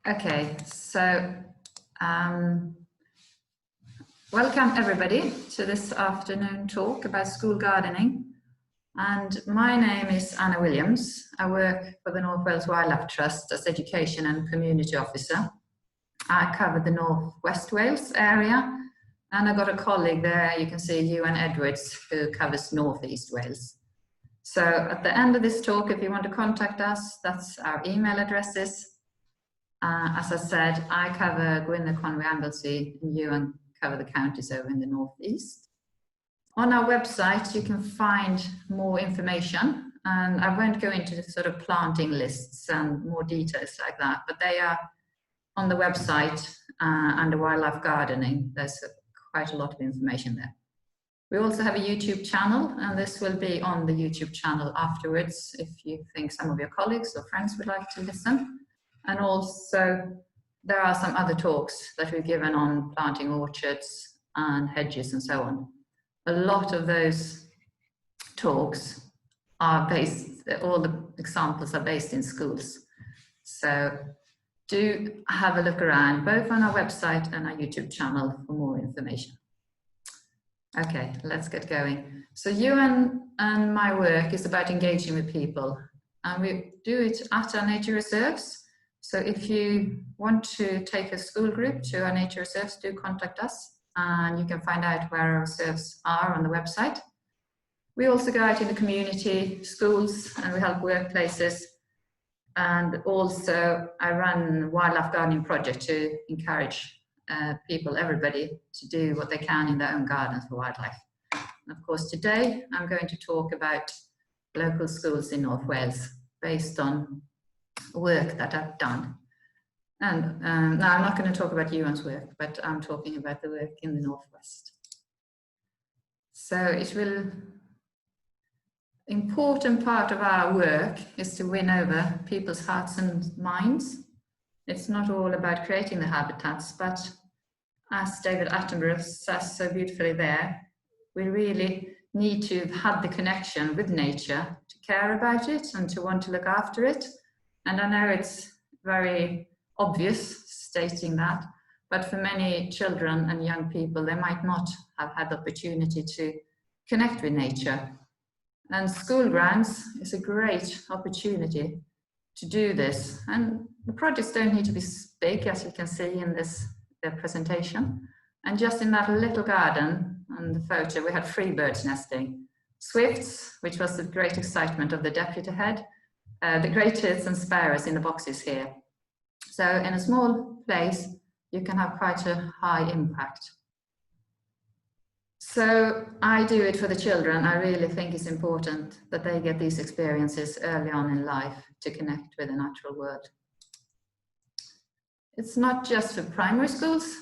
Okay, so welcome everybody to this afternoon talk about school gardening. And my name is Anna Williams. I work for the North Wales Wildlife Trust as Education and Community Officer. I cover the North West Wales area, and I've got a colleague there, you can see Ewan Edwards, who covers North East Wales. So at the end of this talk, if you want to contact us, that's our email addresses. As I said, I cover Gwynedd, Conwy, Anglesey, and Ewan cover the counties over in the northeast. On our website, you can find more information, and I won't go into the sort of planting lists and more details like that, but they are on the website under wildlife gardening. There's quite a lot of information there. We also have a YouTube channel, and this will be on the YouTube channel afterwards if you think some of your colleagues or friends would like to listen. And also, there are some other talks that we've given on planting orchards and hedges and so on. A lot of those talks are based, all the examples are based in schools. So do have a look around, both on our website and our YouTube channel for more information. Okay, let's get going. So Ewan and my work is about engaging with people, and we do it at our nature reserves. So if you want to take a school group to our nature reserves, do contact us, and you can find out where our reserves are on the website. We also go out in the community, schools, and we help workplaces. And also I run a wildlife gardening project to encourage people, everybody, to do what they can in their own gardens for wildlife. And of course, today I'm going to talk about local schools in North Wales based on work that I've done. And now I'm not going to talk about Ewan's work, but I'm talking about the work in the Northwest. So it will, important part of our work is to win over people's hearts and minds. It's not all about creating the habitats, but as David Attenborough says so beautifully there, we really need to have had the connection with nature to care about it and to want to look after it. And I know it's very obvious stating that, but for many children and young people, they might not have had the opportunity to connect with nature. And school grounds is a great opportunity to do this. And the projects don't need to be big, as you can see in this presentation. And just in that little garden and the photo, we had 3 birds nesting. Swifts, which was the great excitement of the deputy head, the grey tits and sparrows in the boxes here. So in a small place, you can have quite a high impact. So I do it for the children. I really think it's important that they get these experiences early on in life to connect with the natural world. It's not just for primary schools.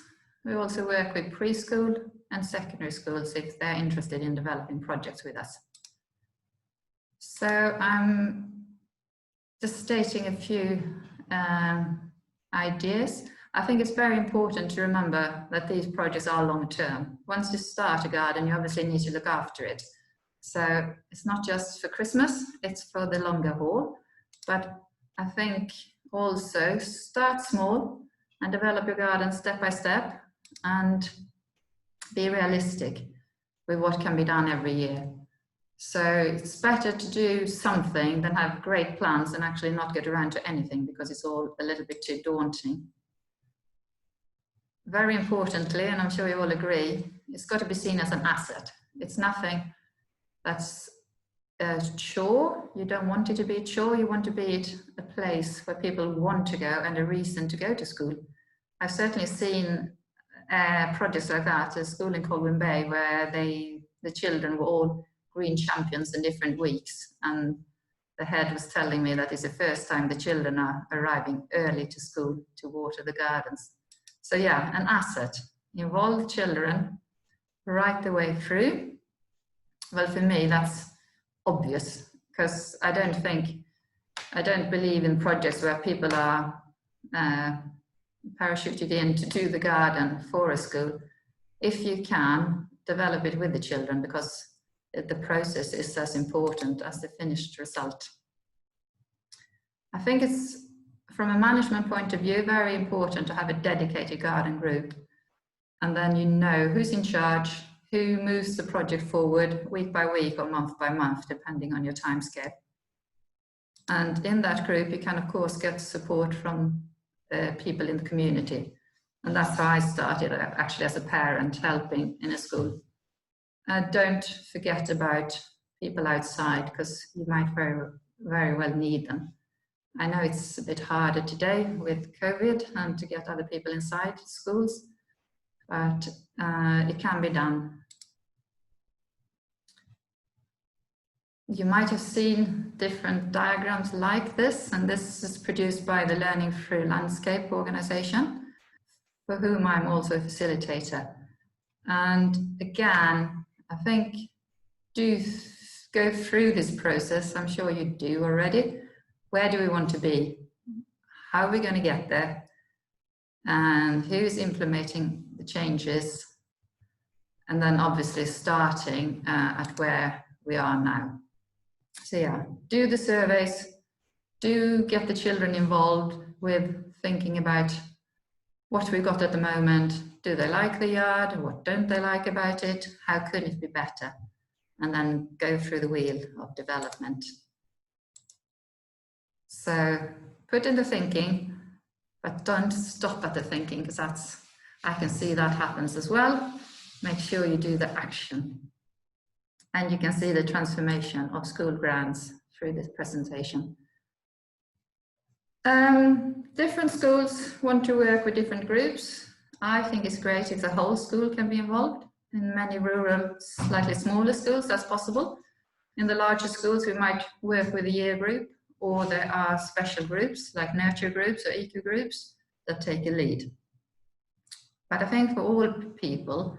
We also work with preschool and secondary schools if they're interested in developing projects with us. So I'm just stating a few ideas. I think it's very important to remember that these projects are long-term. Once you start a garden, you obviously need to look after it. So it's not just for Christmas, it's for the longer haul. But I think also start small and develop your garden step by step and be realistic with what can be done every year. So it's better to do something than have great plans and actually not get around to anything because it's all a little bit too daunting. Very importantly, and I'm sure you all agree, it's got to be seen as an asset. It's nothing that's a chore. You don't want it to be a chore. You want to be a place where people want to go and a reason to go to school. I've certainly seen projects like that, a school in Colwyn Bay, where the children were all green champions in different weeks, and the head was telling me that it's the first time the children are arriving early to school to water the gardens. So yeah, an asset. Involve children right the way through. Well, for me, that's obvious, because I don't believe in projects where people are parachuted in to do the garden for a school. If you can, develop it with the children, because the process is as important as the finished result. I think it's from a management point of view, very important to have a dedicated garden group. And then you know who's in charge, who moves the project forward week by week or month by month, depending on your timescale. And in that group, you can, of course, get support from people in the community. And that's how I started, actually, as a parent, helping in a school. Don't forget about people outside, because you might very well need them. I know it's a bit harder today with COVID and to get other people inside schools, but it can be done. You might have seen different diagrams like this, and this is produced by the Learning Through Landscape organization, for whom I'm also a facilitator. And again, I think do go through this process. I'm sure you do already. Where do we want to be? How are we going to get there? And who's implementing the changes? And then obviously starting at where we are now. So yeah, do the surveys, do get the children involved with thinking about what we've got at the moment. Do they like the yard? What don't they like about it? How could it be better? And then go through the wheel of development. So put in the thinking, but don't stop at the thinking, because I can see that happens as well. Make sure you do the action. And you can see the transformation of school grounds through this presentation. Different schools want to work with different groups. I think it's great if the whole school can be involved. In many rural, slightly smaller schools, that's possible. In the larger schools, we might work with a year group, or there are special groups like nurture groups or eco groups that take a lead. But I think for all people,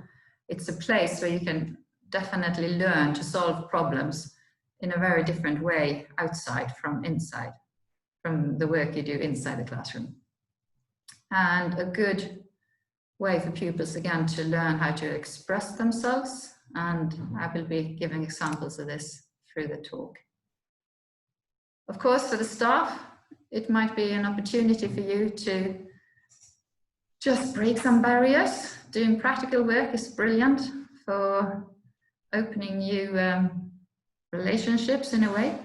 it's a place where you can definitely learn to solve problems in a very different way outside from inside, from the work you do inside the classroom. And a good way for pupils, again, to learn how to express themselves. And I will be giving examples of this through the talk. Of course, for the staff, it might be an opportunity for you to just break some barriers. Doing practical work is brilliant for opening new relationships in a way.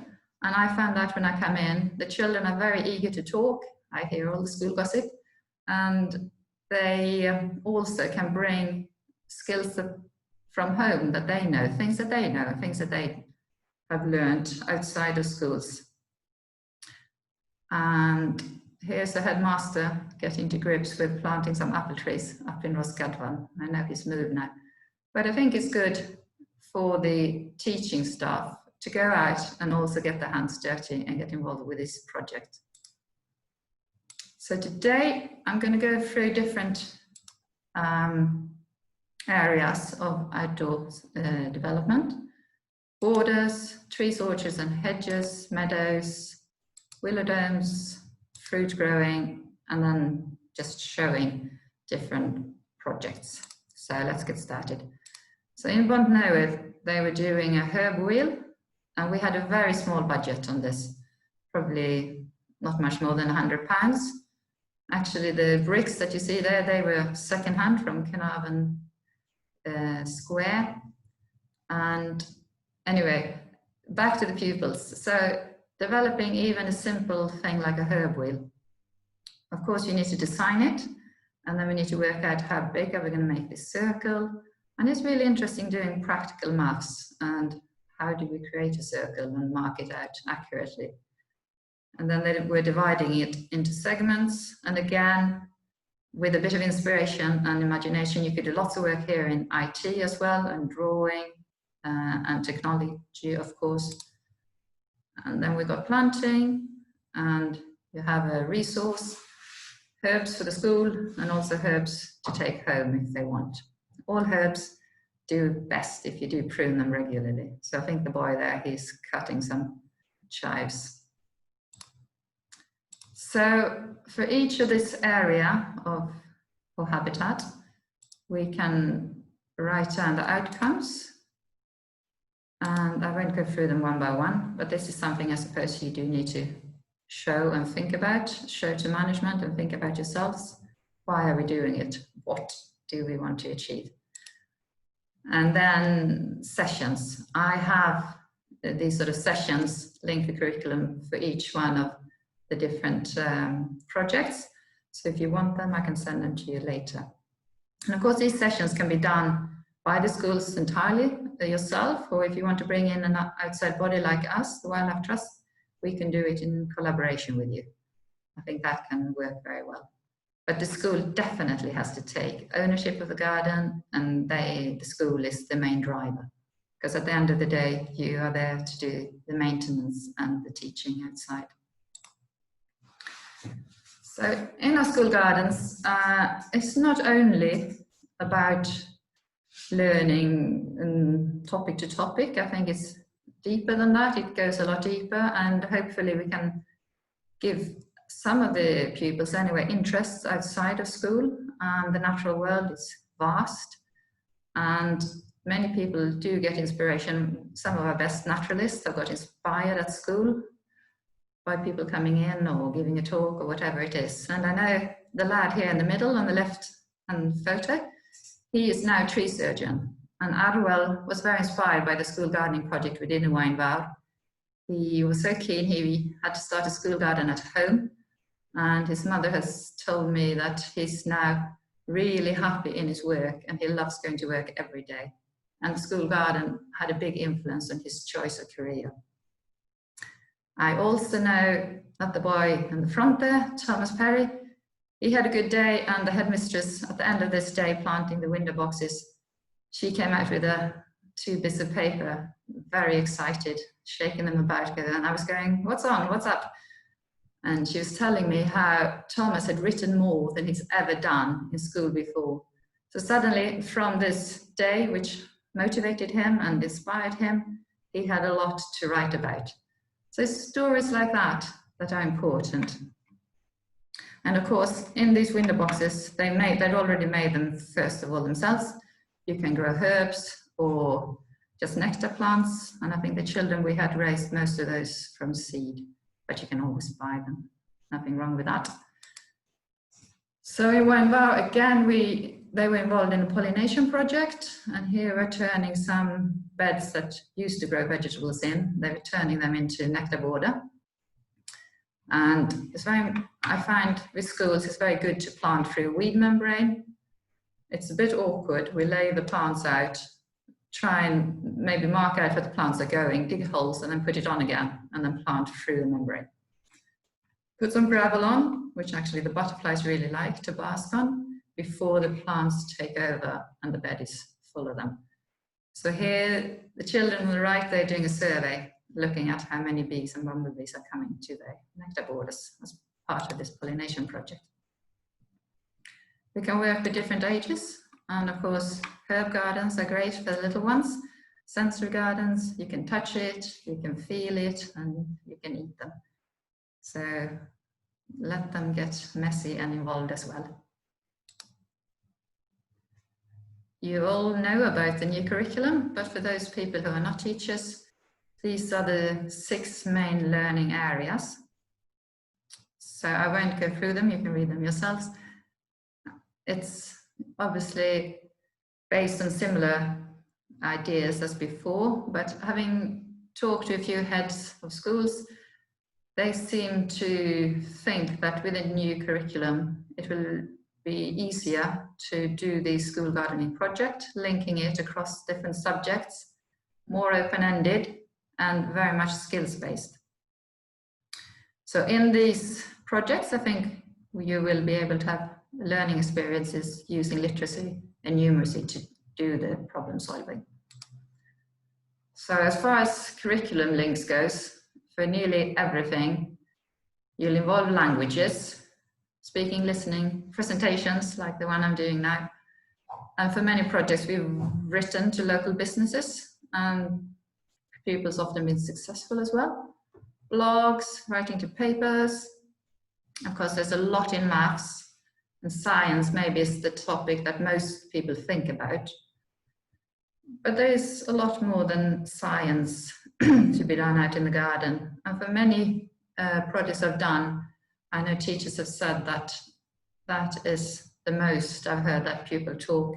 And I found that when I come in, the children are very eager to talk. I hear all the school gossip, and they also can bring skills from home that they know, things that they know, things that they have learned outside of schools. And here's the headmaster getting to grips with planting some apple trees up in Rosgadvan. I know he's moved now. But I think it's good for the teaching staff to go out and also get their hands dirty and get involved with this project. So today I'm going to go through different areas of outdoor development. Borders, trees, orchards and hedges, meadows, willow domes, fruit growing, and then just showing different projects. So let's get started. So in Bont Newydd, they were doing a herb wheel, and we had a very small budget on this, probably not much more than £100. Actually, the bricks that you see there, they were secondhand from Carnarvon Square. And anyway, back to the pupils. So developing even a simple thing like a herb wheel. Of course, you need to design it, and then we need to work out how big are we going to make this circle. And it's really interesting doing practical maths and how do we create a circle and mark it out accurately. And then we're dividing it into segments. And again, with a bit of inspiration and imagination, you could do lots of work here in IT as well, and drawing and technology, of course. And then we've got planting, and you have a resource, herbs for the school, and also herbs to take home if they want. All herbs do best if you do prune them regularly. So I think the boy there, he's cutting some chives. So for each of this area of habitat, we can write down the outcomes. And I won't go through them one by one, but this is something I suppose you do need to show and think about, show to management and think about yourselves. Why are we doing it? What do we want to achieve? And then sessions. I have these sort of sessions linked to curriculum for each one of the different projects. So if you want them, I can send them to you later. And of course, these sessions can be done by the schools entirely yourself, or if you want to bring in an outside body like us, the Wildlife Trust, we can do it in collaboration with you. I think that can work very well. But the school definitely has to take ownership of the garden, and the school is the main driver. Because at the end of the day, you are there to do the maintenance and the teaching outside. So in our school gardens, it's not only about learning topic to topic. I think it's deeper than that. It goes a lot deeper, and hopefully we can give some of the pupils anyway interests outside of school. The natural world is vast, and many people do get inspiration. Some of our best naturalists have got inspired at school by people coming in or giving a talk or whatever it is. And I know the lad here in the middle on the left-hand photo, he is now a tree surgeon. And Arwell was very inspired by the school gardening project we did in Weinbau. He was so keen, he had to start a school garden at home. And his mother has told me that he's now really happy in his work and he loves going to work every day. And the school garden had a big influence on his choice of career. I also know that the boy in the front there, Thomas Perry, he had a good day, and the headmistress at the end of this day planting the window boxes, she came out with 2 bits of paper, very excited, shaking them about together, and I was going, what's on, what's up? And she was telling me how Thomas had written more than he's ever done in school before. So suddenly, from this day, which motivated him and inspired him, he had a lot to write about. So stories like that are important. And of course, in these window boxes, they'd already made them first of all themselves. You can grow herbs or just nectar plants. And I think the children, we had raised most of those from seed, but you can always buy them. Nothing wrong with that. So in Weinbau, again, they were involved in a pollination project, and here we're turning some beds that used to grow vegetables in, they were turning them into nectar border. And it's I find with schools it's very good to plant through a weed membrane. It's a bit awkward. We lay the plants out, try and maybe mark out where the plants are going, dig holes and then put it on again, and then plant through the membrane. Put some gravel on, which actually the butterflies really like to bask on, before the plants take over and the bed is full of them. So here, the children on the right, they're doing a survey, looking at how many bees and bumblebees are coming to the nectar borders as part of this pollination project. We can work with different ages, and of course, herb gardens are great for the little ones. Sensory gardens, you can touch it, you can feel it, and you can eat them. So let them get messy and involved as well. You all know about the new curriculum, but for those people who are not teachers, these are the 6 main learning areas. So I won't go through them, you can read them yourselves. It's obviously based on similar ideas as before, but having talked to a few heads of schools, they seem to think that with a new curriculum, it will be easier to do the school gardening project, linking it across different subjects, more open-ended and very much skills-based. So in these projects, I think you will be able to have learning experiences using literacy and numeracy to do the problem solving. So as far as curriculum links goes, for nearly everything, you'll involve languages, speaking, listening, presentations like the one I'm doing now. And for many projects, we've written to local businesses, and pupils often been successful as well. Blogs, writing to papers. Of course, there's a lot in maths, and science maybe is the topic that most people think about. But there is a lot more than science to be done out in the garden. And for many projects I've done, I know teachers have said that that is the most I've heard that pupil talk.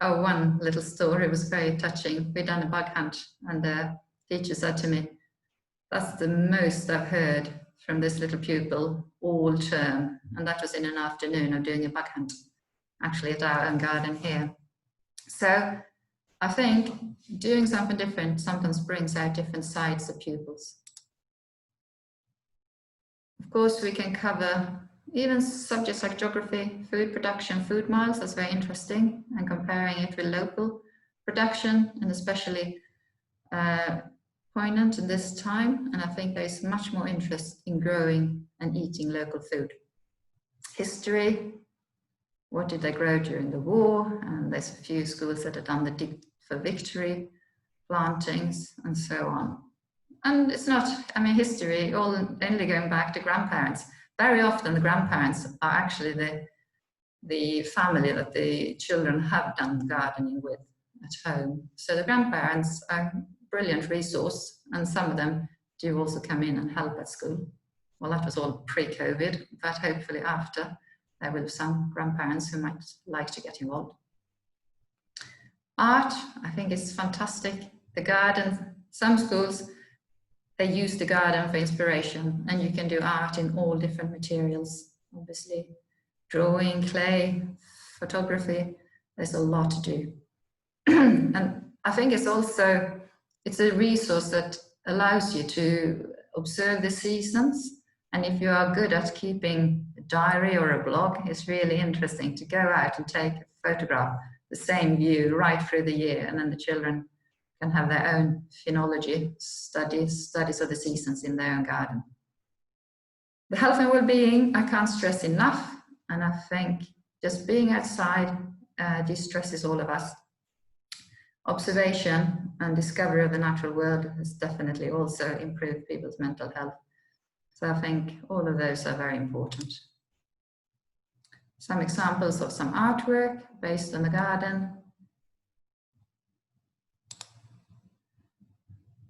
Oh, one little story was very touching. We'd done a bug hunt, and the teacher said to me, "That's the most I've heard from this little pupil all term." And that was in an afternoon of doing a bug hunt, actually at our own garden here. So I think doing something different sometimes brings out different sides of pupils. Of course, we can cover even subjects like geography, food production, food miles. That's very interesting, and comparing it with local production, and especially poignant in this time. And I think there's much more interest in growing and eating local food. History, what did they grow during the war? And there's a few schools that have done the Dig for Victory plantings and so on. And it's not, I mean, history, all only going back to grandparents. Very often the grandparents are actually the family that the children have done gardening with at home. So the grandparents are a brilliant resource, and some of them do also come in and help at school. Well, that was all pre-COVID, but hopefully after, there will be some grandparents who might like to get involved. Art, I think is fantastic. The garden, some schools, they use the garden for inspiration, and you can do art in all different materials, obviously. Drawing, clay, photography, there's a lot to do. And I think it's also, it's a resource that allows you to observe the seasons. And if you are good at keeping a diary or a blog, it's really interesting to go out and take a photograph, the same view right through the year, and then the children can have their own phenology studies of the seasons in their own garden. The health and well-being, I can't stress enough, and I think just being outside de-stresses all of us. Observation and discovery of the natural world has definitely also improved people's mental health. So I think all of those are very important. Some examples of some artwork based on the garden.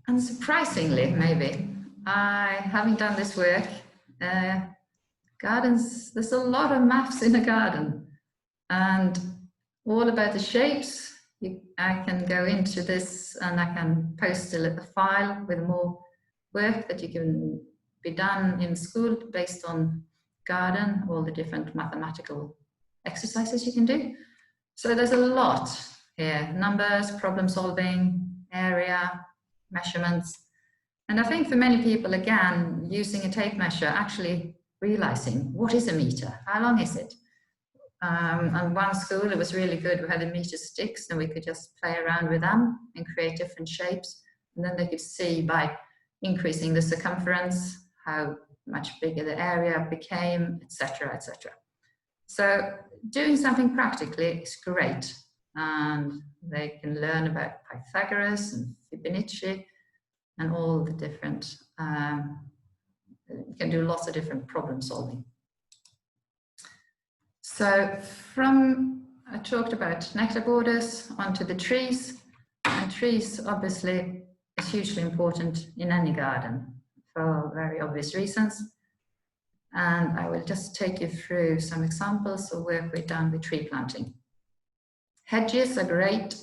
And surprisingly, maybe, having done this work, gardens, there's a lot of maths in a garden, and all about the shapes. I can go into this, and I can post a file with more work that you can be done in school based on garden, all the different mathematical exercises you can do. So there's a lot here: numbers, problem solving, area, measurements. And I think for many people, again, using a tape measure, actually realizing what is a meter, how long is it? And one school, it was really good. We had the meter sticks, and we could just play around with them and create different shapes. And then they could see by increasing the circumference, how much bigger the area became, etc., etc. So doing something practically is great. And they can learn about Pythagoras and Fibonacci and all the different, you can do lots of different problem solving. So I talked about nectar borders onto the trees, and trees obviously is hugely important in any garden for very obvious reasons. And I will just take you through some examples of work we've done with tree planting. Hedges are great,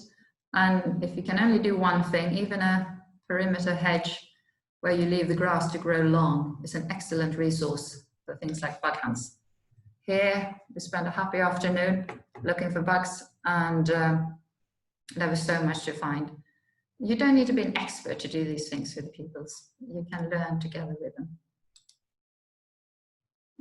and if you can only do one thing, even a perimeter hedge where you leave the grass to grow long is an excellent resource for things like bug hunts. Here we spent a happy afternoon looking for bugs, and there was so much to find. You don't need to be an expert to do these things with pupils. You can learn together with them.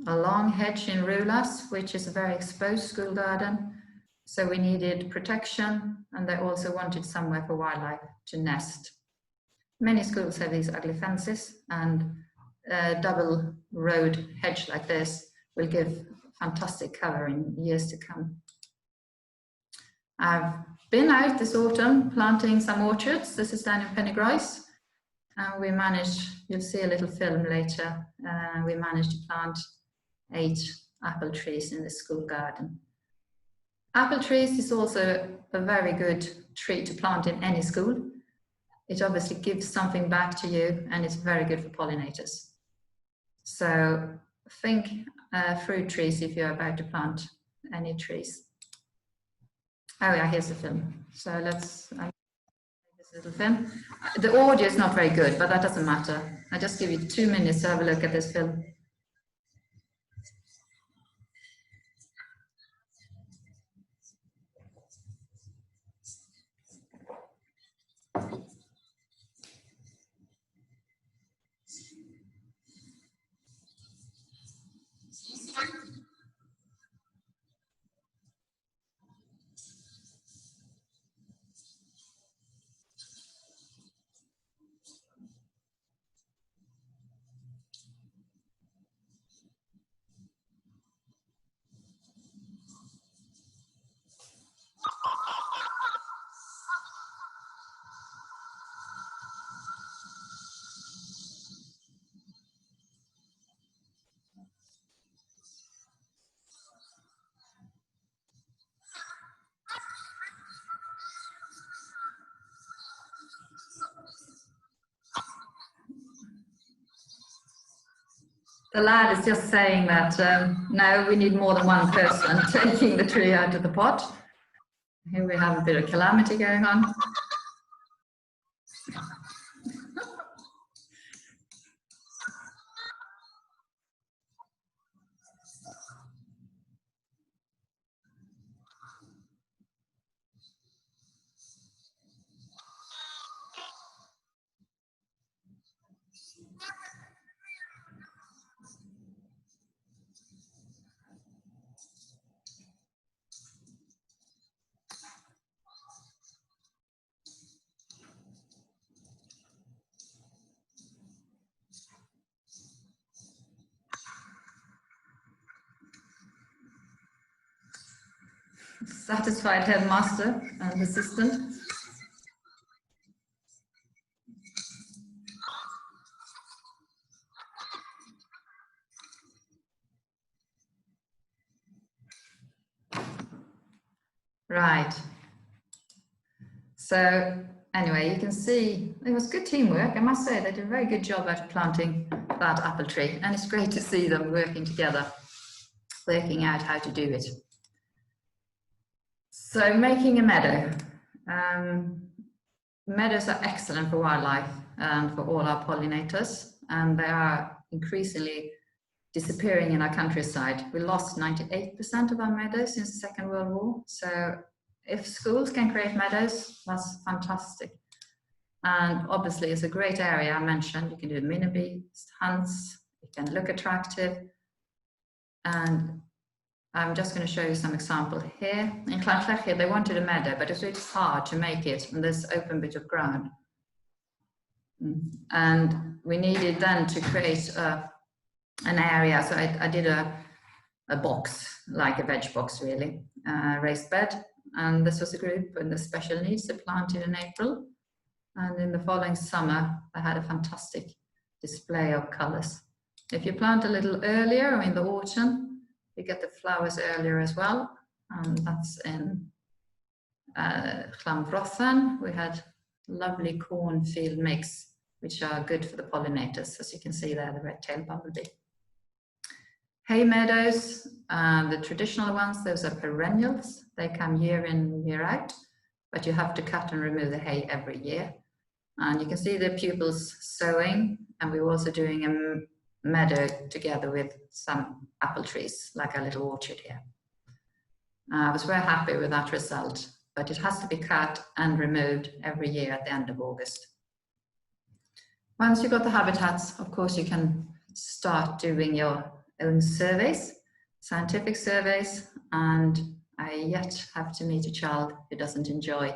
A long hedge in Rulas, which is a very exposed school garden. So we needed protection, and they also wanted somewhere for wildlife to nest. Many schools have these ugly fences, and a double road hedge like this will give fantastic cover in years to come. I've been out this autumn planting some orchards. This is down in Pennygroes. We managed, you'll see a little film later, we managed to plant 8 apple trees in the school garden. Apple trees is also a very good tree to plant in any school. It obviously gives something back to you, and it's very good for pollinators. So think fruit trees if you're about to plant any trees. Oh yeah, here's the film. So let's this little film. The audio is not very good, but that doesn't matter. I just give you 2 minutes to have a look at this film. The lad is just saying that no, we need more than one person taking the tree out of the pot. Here we have a bit of calamity going on. Satisfied headmaster and assistant. Right. So anyway, you can see it was good teamwork. I must say they did a very good job at planting that apple tree, and it's great to see them working together, working out how to do it. So making a meadow. Meadows are excellent for wildlife and for all our pollinators, and they are increasingly disappearing in our countryside. We lost 98% of our meadows since the Second World War. So if schools can create meadows, that's fantastic. And obviously it's a great area I mentioned. You can do mini bees, hunts, it can look attractive. And I'm just going to show you some example here. In Clanfleche, they wanted a meadow, but it's really hard to make it on this open bit of ground. And we needed then to create an area. So I did a box, like a veg box really, raised bed. And this was a group in the special needs they planted in April. And in the following summer, I had a fantastic display of colors. If you plant a little earlier or in the autumn, you get the flowers earlier as well. And that's in Llanfrothan. We had lovely cornfield mix, which are good for the pollinators. As you can see there, the red-tailed bumblebee. Hay meadows, the traditional ones, those are perennials. They come year in, year out, but you have to cut and remove the hay every year. And you can see the pupils sowing, and we're also doing a meadow together with some apple trees, like a little orchard here. I was very happy with that result, but it has to be cut and removed every year at the end of August. Once you've got the habitats, of course, you can start doing your own surveys, scientific surveys, and I yet have to meet a child who doesn't enjoy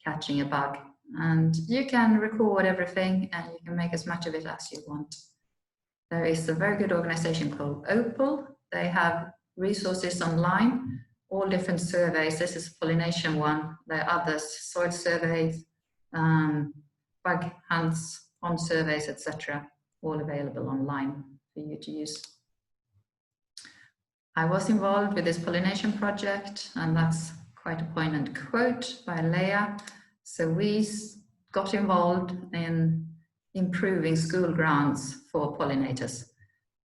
catching a bug. And you can record everything and you can make as much of it as you want. There is a very good organization called Opal. They have resources online, all different surveys. This is a pollination one. There are others, soil surveys, bug hunts, pond surveys, etc. All available online for you to use. I was involved with this pollination project, and that's quite a poignant quote by Leah. So we got involved in improving school grounds for pollinators.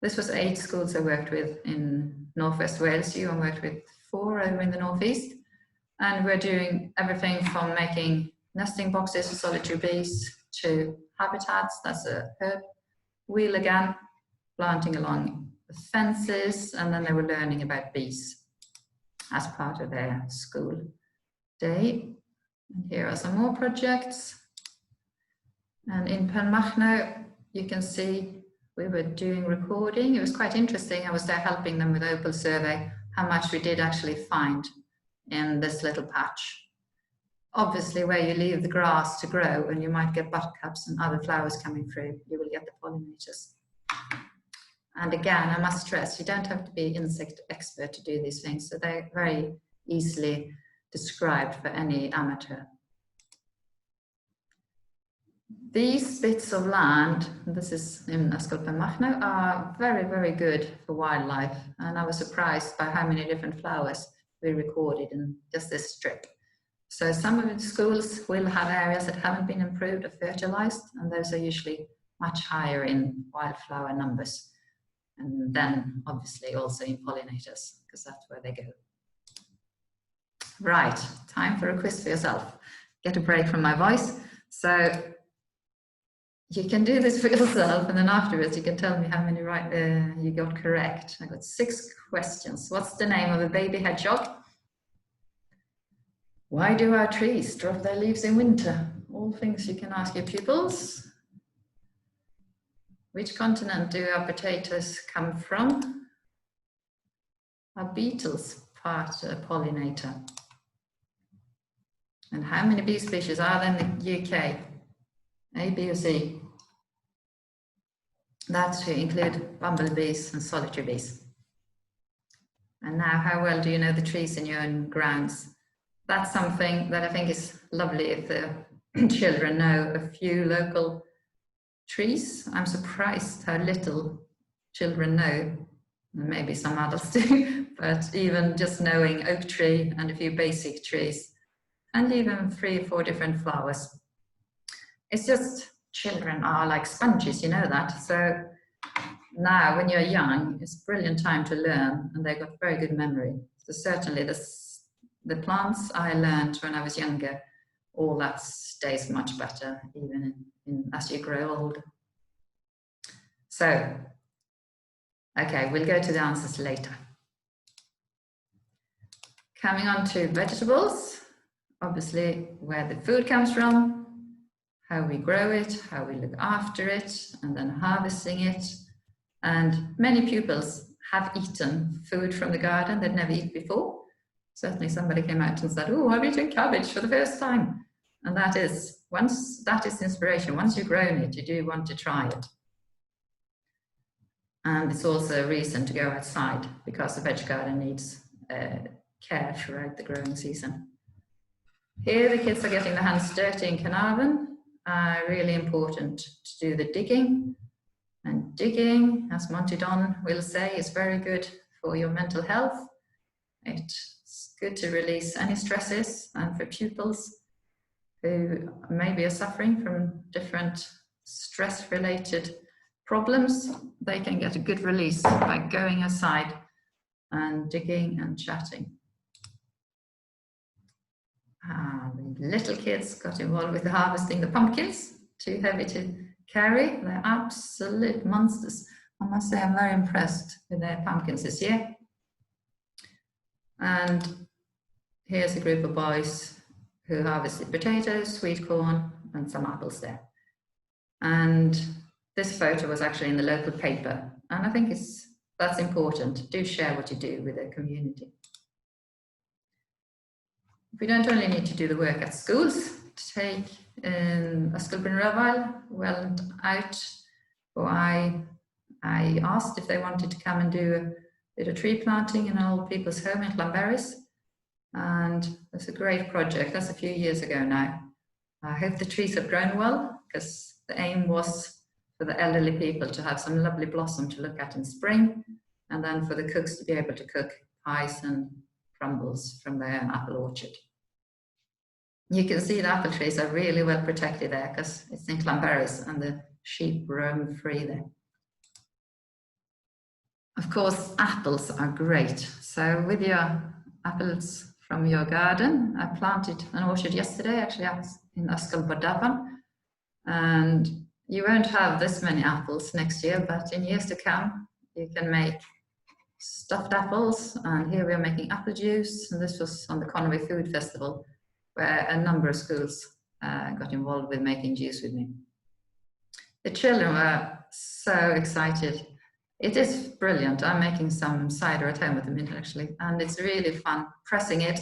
This was 8 schools I worked with in Northwest Wales. I worked with 4 over in the Northeast. And we're doing everything from making nesting boxes for solitary bees to habitats, that's a herb wheel again, planting along the fences, and then they were learning about bees as part of their school day. And here are some more projects. And in Penmachno, you can see we were doing recording. It was quite interesting. I was there helping them with Opal survey, how much we did actually find in this little patch. Obviously, where you leave the grass to grow and you might get buttercups and other flowers coming through, you will get the pollinators. And again, I must stress, you don't have to be insect expert to do these things, so they're very easily described for any amateur. These bits of land, this is in Penmachno, are very, very good for wildlife. And I was surprised by how many different flowers we recorded in just this strip. So some of the schools will have areas that haven't been improved or fertilized, and those are usually much higher in wildflower numbers. And then obviously also in pollinators, because that's where they go. Right, time for a quiz for yourself. Get a break from my voice. So you can do this for yourself, and then afterwards you can tell me how many you got correct. I got 6 questions. What's the name of a baby hedgehog? Why do our trees drop their leaves in winter? All things you can ask your pupils. Which continent do our potatoes come from? Are beetles part a pollinator? And how many bee species are there in the UK? A, B or C? That's to include bumblebees and solitary bees. And now, how well do you know the trees in your own grounds? That's something that I think is lovely if the children know a few local trees. I'm surprised how little children know, maybe some adults do, but even just knowing oak tree and a few basic trees, and even 3 or 4 different flowers. It's just, children are like sponges, you know that. So now when you're young, it's a brilliant time to learn, and they've got very good memory. So certainly the plants I learned when I was younger, all that stays much better even as you grow older. So, okay, we'll go to the answers later. Coming on to vegetables, obviously where the food comes from, how we grow it, how we look after it, and then harvesting it. And many pupils have eaten food from the garden they'd never eaten before. Certainly somebody came out and said, oh, I've eaten cabbage for the first time. And that is inspiration. Once you've grown it, you do want to try it. And it's also a reason to go outside, because the veg garden needs care throughout the growing season. Here the kids are getting their hands dirty in Carnarvon. Really important to do the digging. And digging, as Monty Don will say, is very good for your mental health. It's good to release any stresses, and for pupils who maybe are suffering from different stress-related problems, they can get a good release by going outside and digging and chatting. The little kids got involved with harvesting the pumpkins, too heavy to carry. They're absolute monsters. I must say I'm very impressed with their pumpkins this year. And here's a group of boys who harvested potatoes, sweet corn, and some apples there. And this photo was actually in the local paper. And I think that's important. Do share what you do with the community. We don't only need to do the work at schools. To take in Askelben Röval went out, or I asked if they wanted to come and do a bit of tree planting in an old people's home in Llanberis. And it's a great project. That's a few years ago now. I hope the trees have grown well, because the aim was for the elderly people to have some lovely blossom to look at in spring, and then for the cooks to be able to cook pies and crumbles from their apple orchard. You can see the apple trees are really well protected there, because it's in Llanberis and the sheep roam free there. Of course, apples are great. So with your apples from your garden, I planted an orchard yesterday, actually in Askelboddavan, and you won't have this many apples next year, but in years to come, you can make stuffed apples, and here we are making apple juice, and this was on the Conway Food Festival, where a number of schools got involved with making juice with me. The children were so excited. It is brilliant. I'm making some cider at home with them actually, and it's really fun pressing it,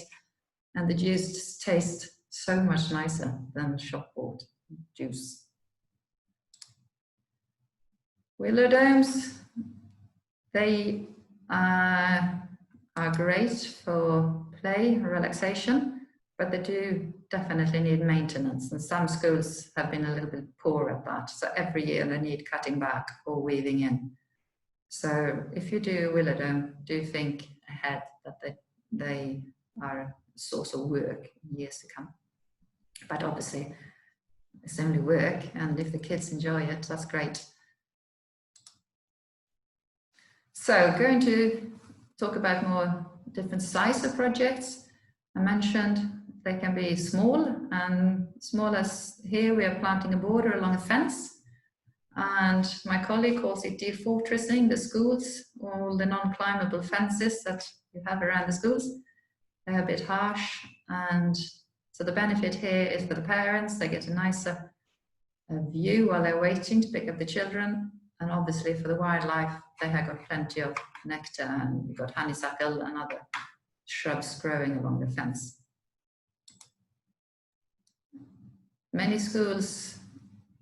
and the juice tastes so much nicer than shop bought juice. Willow domes, they are great for play, relaxation, but they do definitely need maintenance, and some schools have been a little bit poor at that. So every year they need cutting back or weaving in. So if you do willow dome, do think ahead that they are a source of work in years to come. But obviously it's only work, and if the kids enjoy it, that's great. So going to talk about more different size of projects. I mentioned they can be small, and small as here we are planting a border along a fence, and my colleague calls it defortressing the schools, all the non-climbable fences that you have around the schools. They're a bit harsh, and so the benefit here is for the parents. They get a nicer view while they're waiting to pick up the children, and obviously for the wildlife they have got plenty of nectar, and we've got honeysuckle and other shrubs growing along the fence. Many schools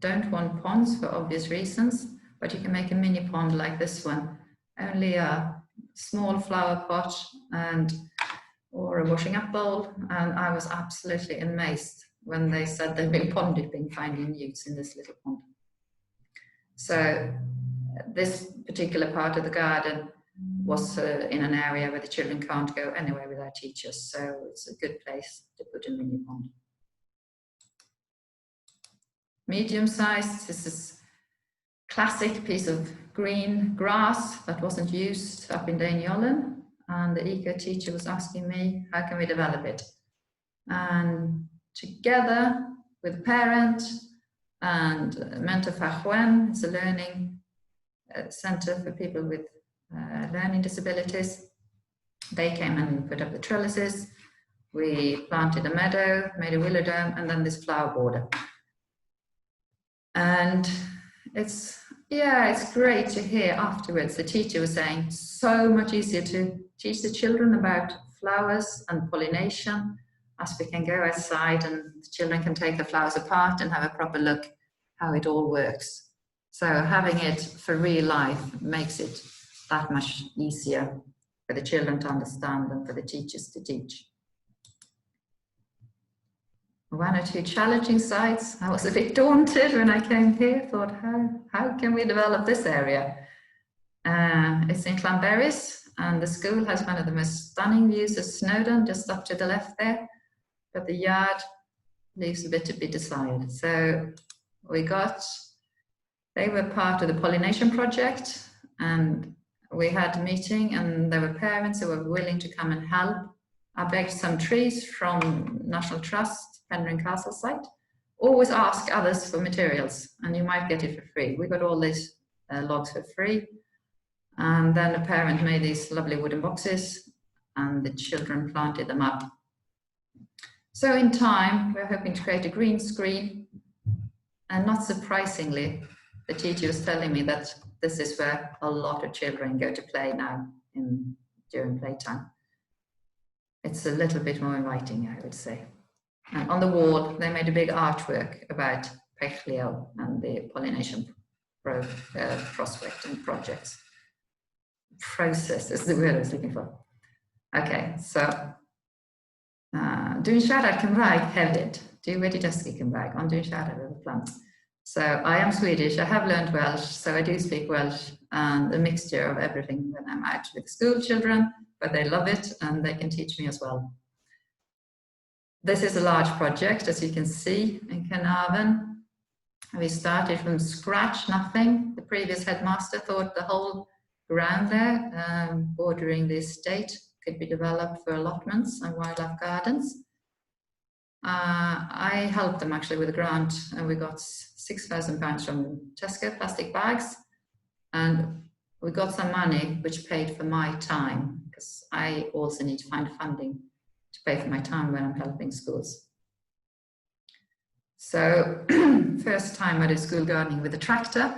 don't want ponds for obvious reasons, but you can make a mini pond like this one, only a small flower pot or a washing up bowl, and I was absolutely amazed when they said they've been pond dipping, finding newts in this little pond. So this particular part of the garden was in an area where the children can't go anywhere with their teachers, so it's a good place to put a mini pond. Medium sized, this is classic piece of green grass that wasn't used up in Daneyollen, and the eco teacher was asking me, how can we develop it? And together with the parent and Mentor Fachwen, it's a learning center for people with learning disabilities. They came and put up the trellises. We planted a meadow, made a willow dome, and then this flower border. And it's great to hear afterwards. The teacher was saying, so much easier to teach the children about flowers and pollination as we can go outside and the children can take the flowers apart and have a proper look how it all works. So having it for real life makes it that much easier for the children to understand and for the teachers to teach. One or two challenging sites. I was a bit daunted when I came here, thought, how can we develop this area? It's in Clanberries, and the school has one of the most stunning views of Snowdon, just up to the left there, but the yard leaves a bit to be desired. So they were part of the Pollination project, and we had a meeting, and there were parents who were willing to come and help. I begged some trees from National Trust, Penryn Castle site. Always ask others for materials and you might get it for free. We got all these logs for free, and then a parent made these lovely wooden boxes and the children planted them up. So in time we're hoping to create a green screen, and not surprisingly the teacher was telling me that this is where a lot of children go to play now during playtime. It's a little bit more inviting, I would say. And on the wall, they made a big artwork about Pechlio and the pollination prospect and projects. Process is the word I was looking for. Okay, so dwi'n siarad Cymraeg hefyd. Dwi wedi dysgu Cymraeg, ond dwi'n siarad efo plant. So I am Swedish, I have learned Welsh, so I do speak Welsh, and a mixture of everything when I'm out with school children, but they love it and they can teach me as well. This is a large project, as you can see, in Carnarvon. We started from scratch, nothing. The previous headmaster thought the whole ground there, bordering the estate, could be developed for allotments and wildlife gardens. I helped them actually with a grant, and we got £6,000 from Tesco plastic bags, and we got some money which paid for my time, because I also need to find funding to pay for my time when I'm helping schools. So first time I did school gardening with a tractor,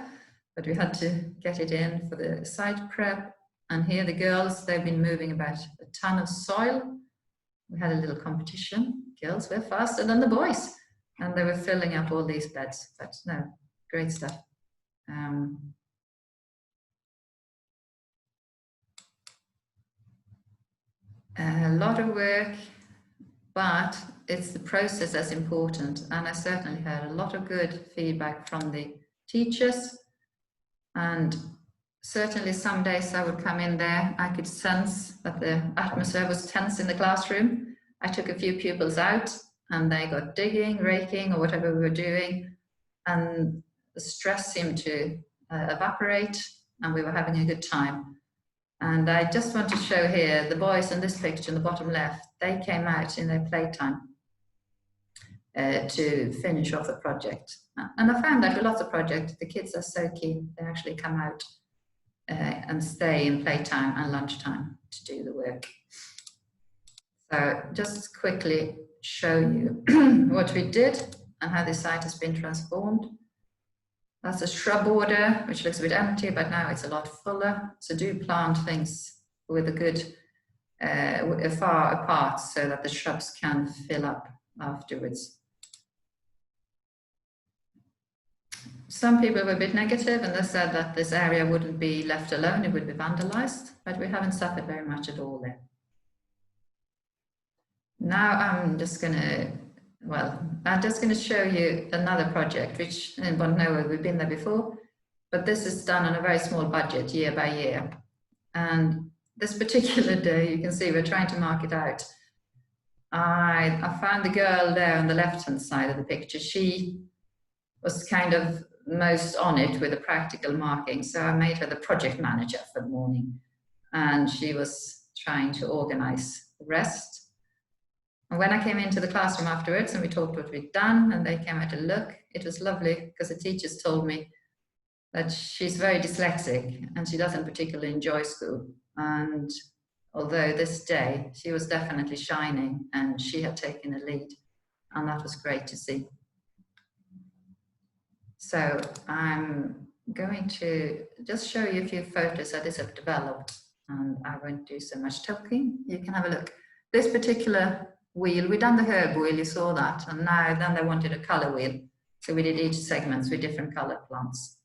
but we had to get it in for the site prep. And here the girls, they've been moving about a ton of soil. We had a little competition. Girls were faster than the boys, and they were filling up all these beds. But no, great stuff. A lot of work, but it's the process that's important. And I certainly had a lot of good feedback from the teachers. And certainly some days I would come in there, I could sense that the atmosphere was tense in the classroom. I took a few pupils out and they got digging, raking, or whatever we were doing. And the stress seemed to evaporate, and we were having a good time. And I just want to show here, the boys in this picture in the bottom left, they came out in their playtime to finish off the project. And I found that with lots of projects, the kids are so keen, they actually come out and stay in playtime and lunchtime to do the work. So just quickly show you what we did and how the site has been transformed. That's a shrub border, which looks a bit empty, but now it's a lot fuller. So do plant things with a good, far apart so that the shrubs can fill up afterwards. Some people were a bit negative and they said that this area wouldn't be left alone, it would be vandalized, but we haven't suffered very much at all there. Now I'm just going to show you another project, which I don't know, we've been there before, but this is done on a very small budget, year by year. And this particular day, you can see we're trying to mark it out. I found the girl there on the left-hand side of the picture. She was kind of most on it with the practical marking, so I made her the project manager for the morning, and she was trying to organize the rest. And when I came into the classroom afterwards and we talked what we'd done and they came out to look, it was lovely because the teachers told me that she's very dyslexic and she doesn't particularly enjoy school. And although this day she was definitely shining and she had taken a lead, and that was great to see. So I'm going to just show you a few photos that this have developed, and I won't do so much talking. You can have a look. This particular wheel, we done the herb wheel, you saw that, and now then they wanted a color wheel. So we did each segments with different colored plants.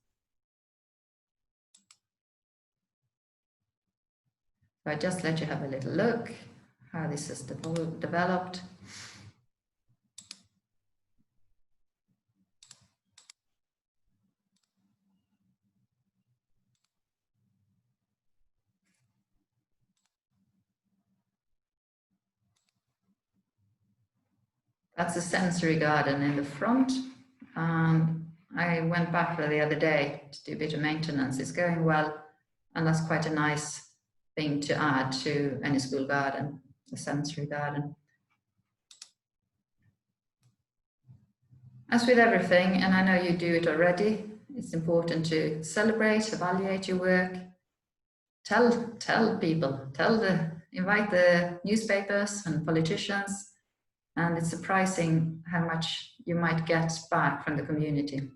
So I just let you have a little look how this has developed. That's a sensory garden in the front. I went back there the other day to do a bit of maintenance. It's going well, and that's quite a nice thing to add to any school garden, a sensory garden. As with everything, and I know you do it already, it's important to celebrate, evaluate your work, tell people, invite the newspapers and politicians. And it's surprising how much you might get back from the community.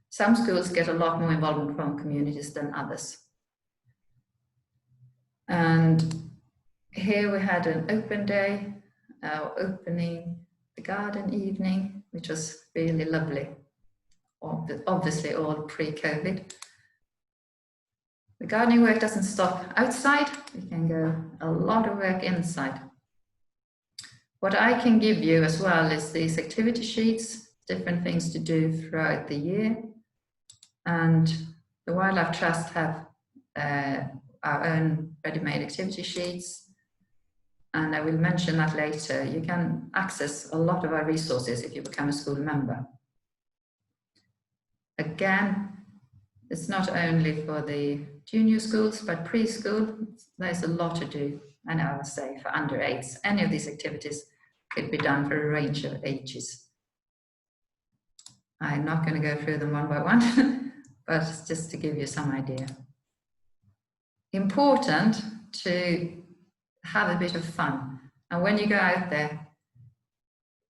Some schools get a lot more involvement from communities than others. And here we had an open day, opening the garden evening, which was really lovely. Obviously all pre-COVID. The gardening work doesn't stop outside. We can go a lot of work inside. What I can give you as well is these activity sheets, different things to do throughout the year. And the Wildlife Trust have our own ready-made activity sheets. And I will mention that later. You can access a lot of our resources if you become a school member. Again, It's not only for the junior schools, but preschool, there's a lot to do. And I would say for under 8s, any of these activities could be done for a range of ages. I'm not going to go through them one by one, but just to give you some idea. Important to have a bit of fun. And when you go out there,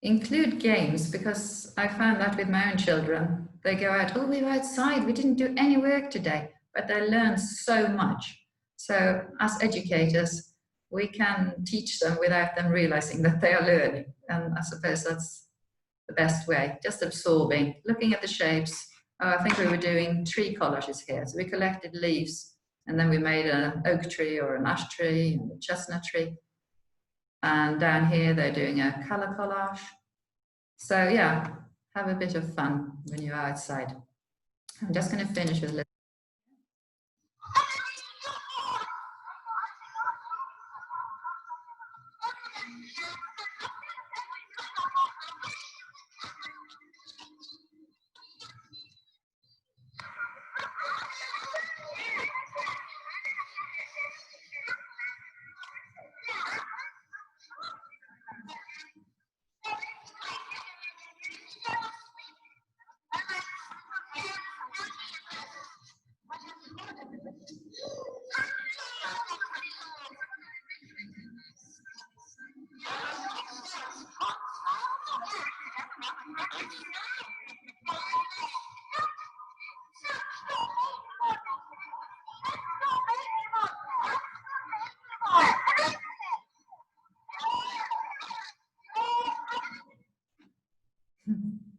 include games, because I found that with my own children. They go out, oh, we were outside, we didn't do any work today, but they learn so much. So as educators, we can teach them without them realizing that they are learning. And I suppose that's the best way, just absorbing, looking at the shapes. I think we were doing tree collages here. So we collected leaves and then we made an oak tree or an ash tree and a chestnut tree. And down here, they're doing a color collage. So yeah, have a bit of fun when you're outside. I'm just going to finish with a little.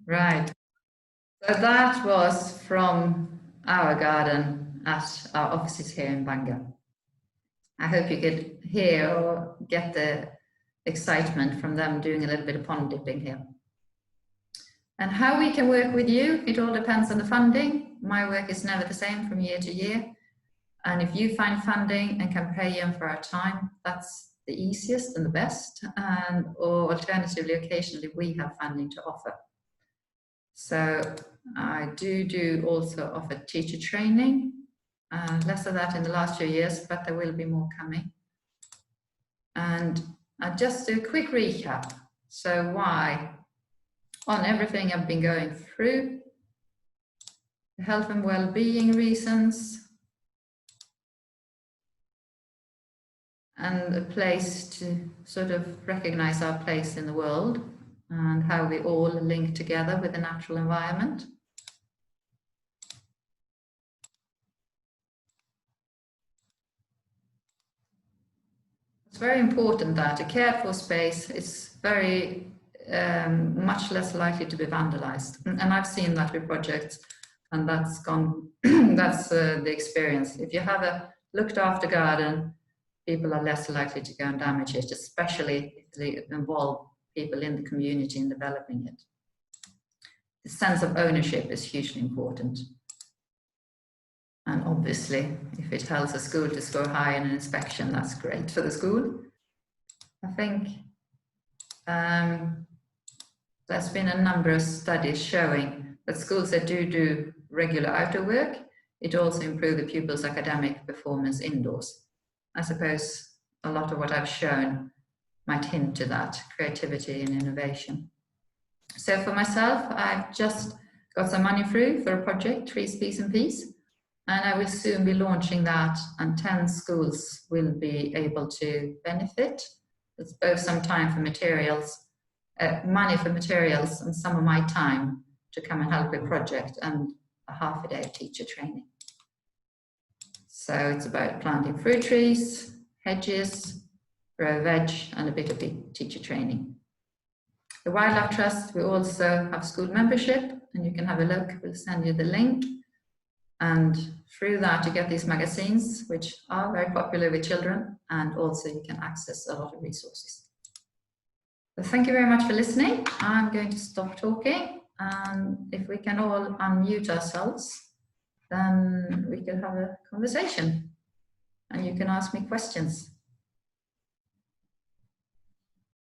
Right. So that was from our garden at our offices here in Bangor. I hope you could hear or get the excitement from them doing a little bit of pond dipping here. And how we can work with you, it all depends on the funding. My work is never the same from year to year. And if you find funding and can pay in for our time, that's the easiest and the best. And, or alternatively, occasionally we have funding to offer. So I do also offer teacher training, less of that in the last few years, but there will be more coming. And I'll just do a quick recap. So why, on everything I've been going through, the health and well-being reasons, and a place to sort of recognize our place in the world, and how we all link together with the natural environment. It's very important that a cared for space is very much less likely to be vandalized. And I've seen that with projects, and that's gone, that's the experience. If you have a looked after garden, people are less likely to go and damage it, especially if they involve people in the community in developing it. The sense of ownership is hugely important. And obviously, if it helps a school to score high in an inspection, that's great for the school. I think there's been a number of studies showing that schools that do regular outdoor work, it also improves the pupils' academic performance indoors. I suppose a lot of what I've shown might hint to that, creativity and innovation. So for myself, I've just got some money through for a project, Trees, Peace and Peace, and I will soon be launching that, and 10 schools will be able to benefit. It's both some time for materials, money for materials, and some of my time to come and help with project, and a half a day of teacher training. So it's about planting fruit trees, hedges, grow veg, and a bit of teacher training. The Wildlife Trust, we also have school membership, and you can have a look. We'll send you the link. And through that, you get these magazines, which are very popular with children, and also you can access a lot of resources. So thank you very much for listening. I'm going to stop talking, and if we can all unmute ourselves, then we can have a conversation, and you can ask me questions.